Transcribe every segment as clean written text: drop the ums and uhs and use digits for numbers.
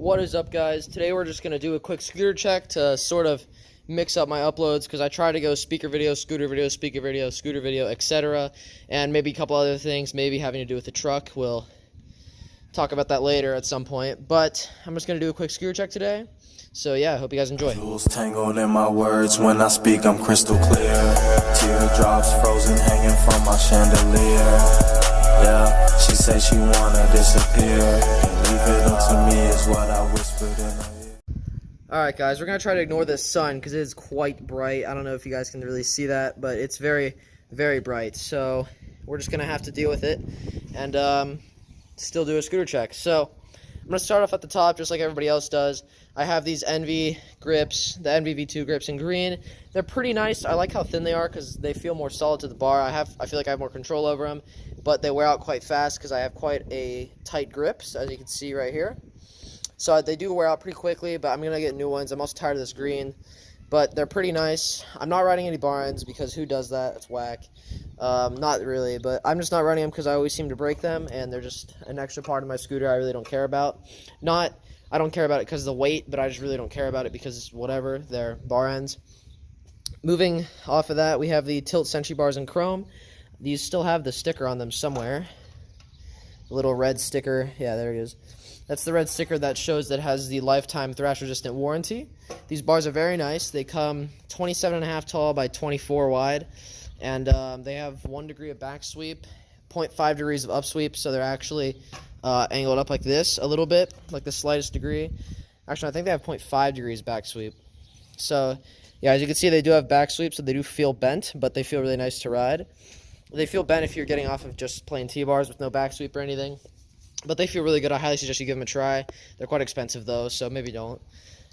What is up, guys? Today we're just going to do a quick scooter check to sort of mix up my uploads, because I try to go speaker video, scooter video, speaker video, scooter video, etc. And maybe a couple other things, maybe having to do with the truck. We'll talk about that later at some point. But I'm just going to do a quick scooter check today. So yeah, I hope you guys enjoy. Jewels tangled in my words. When I speak, I'm crystal clear. Teardrops frozen hanging from my chandelier. Yeah, she said she wanna disappear. And leave it up to me is what I whispered in her ear. Alright guys, we're going to try to ignore this sun because it is quite bright. I don't know if you guys can really see that, but it's very, very bright. So we're just going to have to deal with it and still do a scooter check. So I'm going to start off at the top just like everybody else does. I have these NV grips, the NV-V2 grips in green. They're pretty nice. I like how thin they are because they feel more solid to the bar. I feel like I have more control over them, but they wear out quite fast because I have quite a tight grip, so as you can see right here. So they do wear out pretty quickly, but I'm going to get new ones. I'm also tired of this green, but they're pretty nice. I'm not riding any bar ends because who does that? It's whack. Not really, but I'm just not running them because I always seem to break them, and they're just an extra part of my scooter I really don't care about. I don't care about it because of the weight, but I just really don't care about it because it's whatever, they're bar ends. Moving off of that, we have the Tilt Sentry bars in chrome. These still have the sticker on them somewhere. The little red sticker. Yeah, there it is. That's the red sticker that shows that it has the lifetime thrash-resistant warranty. These bars are very nice. They come 27.5 tall by 24 wide, and they have 1 degree of back sweep, 0.5 degrees of up sweep, so they're actually angled up like this a little bit, like the slightest degree. Actually, I think they have 0.5 degrees back sweep. So, yeah, as you can see, they do have back sweep, so they do feel bent, but they feel really nice to ride. They feel bent if you're getting off of just plain T-bars with no back sweep or anything. But they feel really good. I highly suggest you give them a try. They're quite expensive, though, so maybe don't.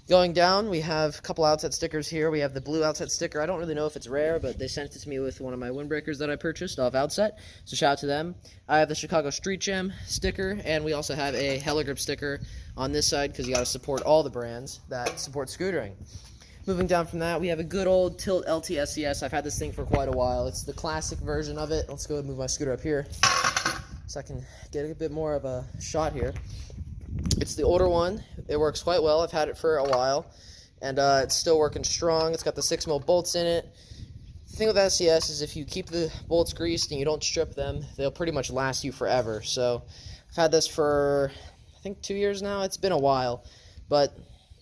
Going down, we have a couple outset stickers here. We have the blue outset sticker. I don't really know if it's rare, but they sent it to me with one of my windbreakers that I purchased off Outset, so shout out to them. I have the Chicago Street Gem sticker, and we also have a Hella Grip sticker on this side because you got to support all the brands that support scootering. Moving down from that, we have a good old Tilt LT SCS. I've had this thing for quite a while. It's the classic version of it. Let's go and move my scooter up here so I can get a bit more of a shot here. It's the older one. It works quite well. I've had it for a while, and it's still working strong. It's got the 6mm bolts in it. The thing with SCS is if you keep the bolts greased and you don't strip them, they'll pretty much last you forever. So I've had this for, I think, 2 years now. It's been a while, but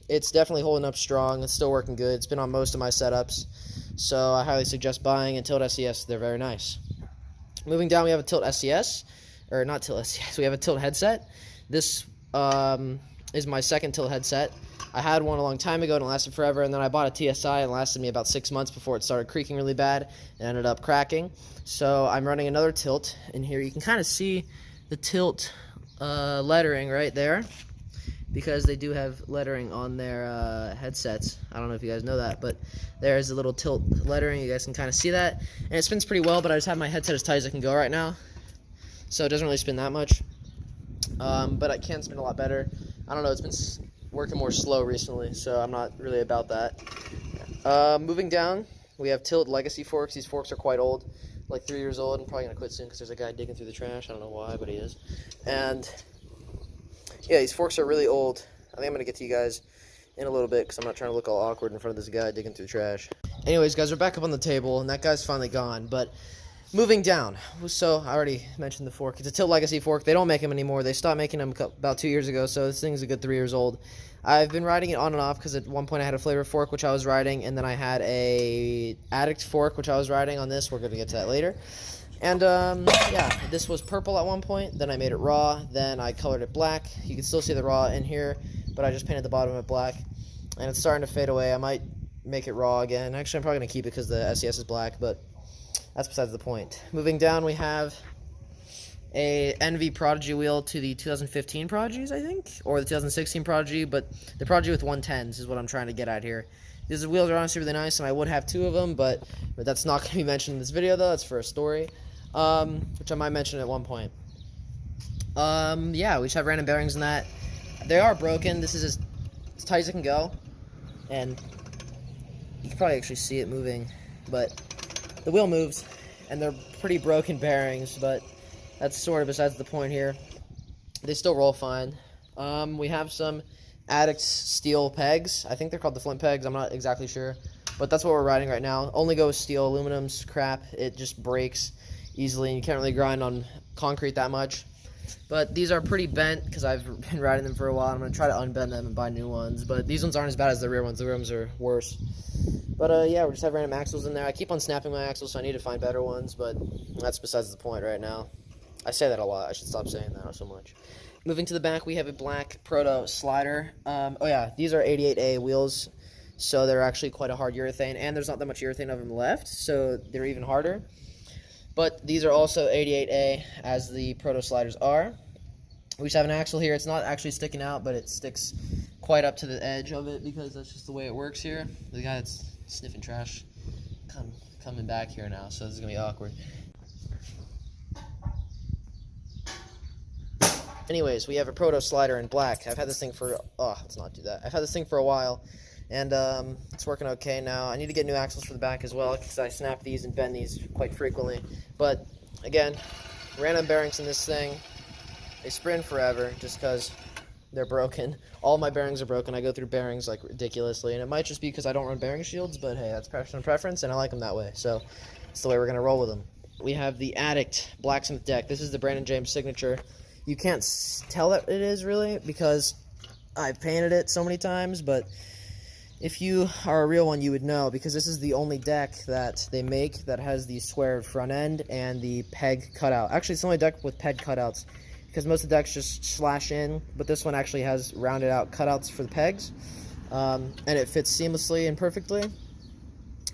it's definitely holding up strong. It's still working good. It's been on most of my setups, so I highly suggest buying a Tilt SCS. They're very nice. Moving down, we have a Tilt SCS, or not Tilt SCS. We have a Tilt headset. This is my second Tilt headset. I had one a long time ago and it lasted forever, and then I bought a TSI and it lasted me about 6 months before it started creaking really bad and ended up cracking. So I'm running another Tilt in here. You can kind of see the Tilt lettering right there because they do have lettering on their headsets. I don't know if you guys know that, but there's a little Tilt lettering. You guys can kind of see that, and it spins pretty well, but I just have my headset as tight as I can go right now, so it doesn't really spin that much. But I can spin a lot better. I don't know, it's been working more slow recently, so I'm not really about that. Moving down, we have Tilt Legacy forks. These forks are quite old, like 3 years old. I'm probably going to quit soon because there's a guy digging through the trash. I don't know why, but he is. And yeah, these forks are really old. I think I'm going to get to you guys in a little bit because I'm not trying to look all awkward in front of this guy digging through the trash. Anyways, guys, we're back up on the table, and that guy's finally gone, but moving down, so I already mentioned the fork. It's a Tilt Legacy fork. They don't make them anymore. They stopped making them about 2 years ago, so this thing's a good 3 years old. I've been riding it on and off because at one point I had a flavor fork, which I was riding, and then I had a addict fork, which I was riding on this. We're going to get to that later. And, yeah, this was purple at one point. Then I made it raw. Then I colored it black. You can still see the raw in here, but I just painted the bottom of it black. And it's starting to fade away. I might make it raw again. Actually, I'm probably going to keep it because the SCS is black, but that's besides the point. Moving down, we have a NV Prodigy wheel to the 2015 Prodigies, I think, or the 2016 Prodigy, but the Prodigy with 110s is what I'm trying to get at here. These wheels are honestly really nice, and I would have 2 of them, but that's not going to be mentioned in this video, though. That's for a story, which I might mention at one point. Yeah, we just have random bearings in that. They are broken. This is as tight as it can go, and you can probably actually see it moving, but the wheel moves, and they're pretty broken bearings, but that's sort of besides the point here. They still roll fine. We have some Addict steel pegs. I think they're called the Flint pegs. I'm not exactly sure. But that's what we're riding right now. Only go with steel. Aluminum's crap. It just breaks easily, and you can't really grind on concrete that much. But these are pretty bent because I've been riding them for a while. I'm going to try to unbend them and buy new ones. But these ones aren't as bad as the rear ones. The rear ones are worse. But yeah, we just have random axles in there. I keep on snapping my axles, so I need to find better ones. But that's besides the point right now. I say that a lot. I should stop saying that so much. Moving to the back, we have a black Proto slider. Oh yeah, these are 88A wheels. So they're actually quite a hard urethane. And there's not that much urethane of them left. So they're even harder. But these are also 88A, as the Proto sliders are. We just have an axle here. It's not actually sticking out, but it sticks quite up to the edge of it because that's just the way it works here. The guy that's sniffing trash coming back here now, so this is going to be awkward. Anyways, we have a Proto slider in black. I've had this thing for... Oh, let's not do that. I've had this thing for a while, and it's working okay now. I need to get new axles for the back as well because I snap these and bend these quite frequently. But, again, random bearings in this thing. They sprint forever just because they're broken. All my bearings are broken. I go through bearings like ridiculously, and it might just be because I don't run bearing shields, but hey, that's personal preference, and I like them that way. So it's the way we're going to roll with them. We have the Addict Blacksmith deck. This is the Brandon James signature. You can't tell that it is really because I've painted it so many times, but if you are a real one, you would know because this is the only deck that they make that has the squared front end and the peg cutout. Actually, it's the only deck with peg cutouts because most of the decks just slash in, but this one actually has rounded out cutouts for the pegs, and it fits seamlessly and perfectly,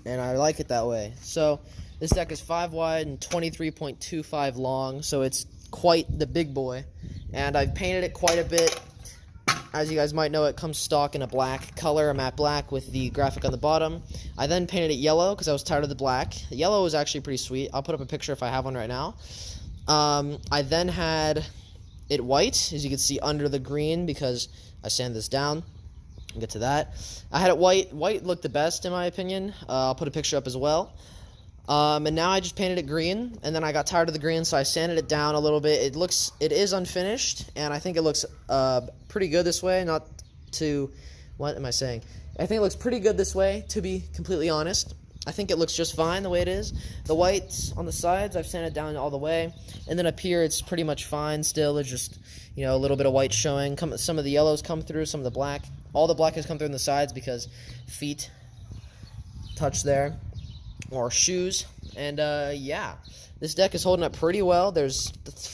and I like it that way. So this deck is 5 wide and 23.25 long, so it's quite the big boy, and I've painted it quite a bit. As you guys might know, it comes stock in a black color, a matte black with the graphic on the bottom. I then painted it yellow because I was tired of the black. The yellow was actually pretty sweet. I'll put up a picture if I have one right now. I then had it white, as you can see under the green, because I sanded this down. I'll get to that. I had it white. White looked the best in my opinion. I'll put a picture up as well. And now I just painted it green, and then I got tired of the green, so I sanded it down a little bit. It is unfinished, and I think it looks pretty good this way. Not to, what am I saying? I think it looks pretty good this way, to be completely honest. I think it looks just fine the way it is. The whites on the sides, I've sanded down all the way, and then up here, it's pretty much fine still. There's just, you know, a little bit of white showing. Some of the yellows come through, some of the black. All the black has come through on the sides because feet touch there. Or shoes, and yeah, this deck is holding up pretty well. There's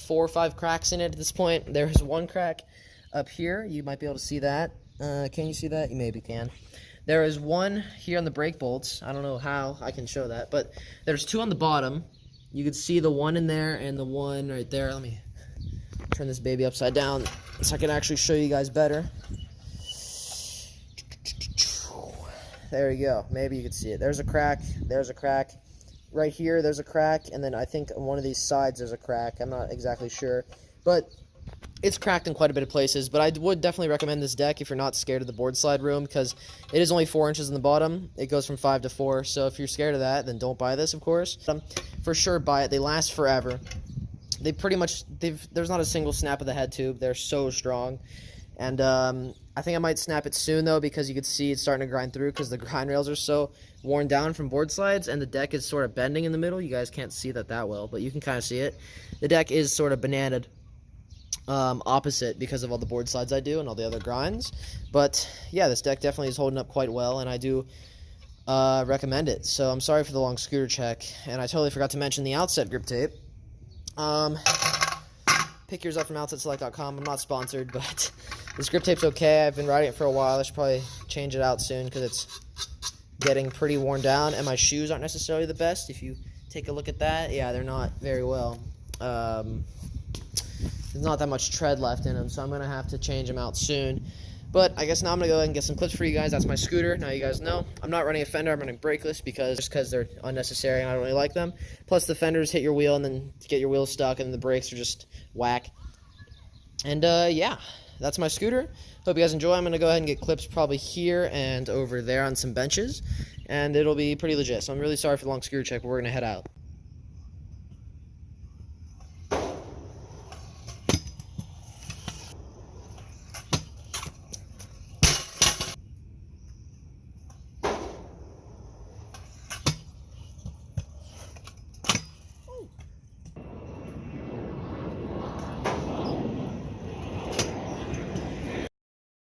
4 or 5 cracks in it at this point. There's one crack up here. You might be able to see that. Can you see that? You maybe can. There is one here on the brake bolts. I don't know how I can show that, but there's 2 on the bottom. You can see the one in there and the one right there. Let me turn this baby upside down so I can actually show you guys better. There you go. Maybe you can see it. There's a crack. There's a crack. Right here, there's a crack. And then I think on one of these sides there's a crack. I'm not exactly sure. But it's cracked in quite a bit of places. But I would definitely recommend this deck if you're not scared of the board slide room, because it is only 4 inches in the bottom. It goes from 5 to 4. So if you're scared of that, then don't buy this, of course. For sure, buy it. They last forever. They pretty much, there's not a single snap of the head tube. They're so strong. And I think I might snap it soon, though, because you can see it's starting to grind through because the grind rails are so worn down from board slides, and the deck is sort of bending in the middle. You guys can't see that well, but you can kind of see it. The deck is sort of bananaed opposite because of all the board slides I do and all the other grinds. But, yeah, this deck definitely is holding up quite well, and I do recommend it. So I'm sorry for the long scooter check, and I totally forgot to mention the outset grip tape. Pick yours up from outsetselect.com. I'm not sponsored, but this grip tape's okay. I've been riding it for a while. I should probably change it out soon because it's getting pretty worn down, and my shoes aren't necessarily the best. If you take a look at that, yeah, they're not very well. There's not that much tread left in them, so I'm going to have to change them out soon. But I guess now I'm going to go ahead and get some clips for you guys. That's my scooter. Now you guys know. I'm not running a fender. I'm running brakeless because they're unnecessary and I don't really like them. Plus the fenders hit your wheel and then get your wheel stuck, and the brakes are just whack. And yeah, that's my scooter. Hope you guys enjoy. I'm going to go ahead and get clips probably here and over there on some benches, and it'll be pretty legit. So I'm really sorry for the long scooter check, but we're going to head out.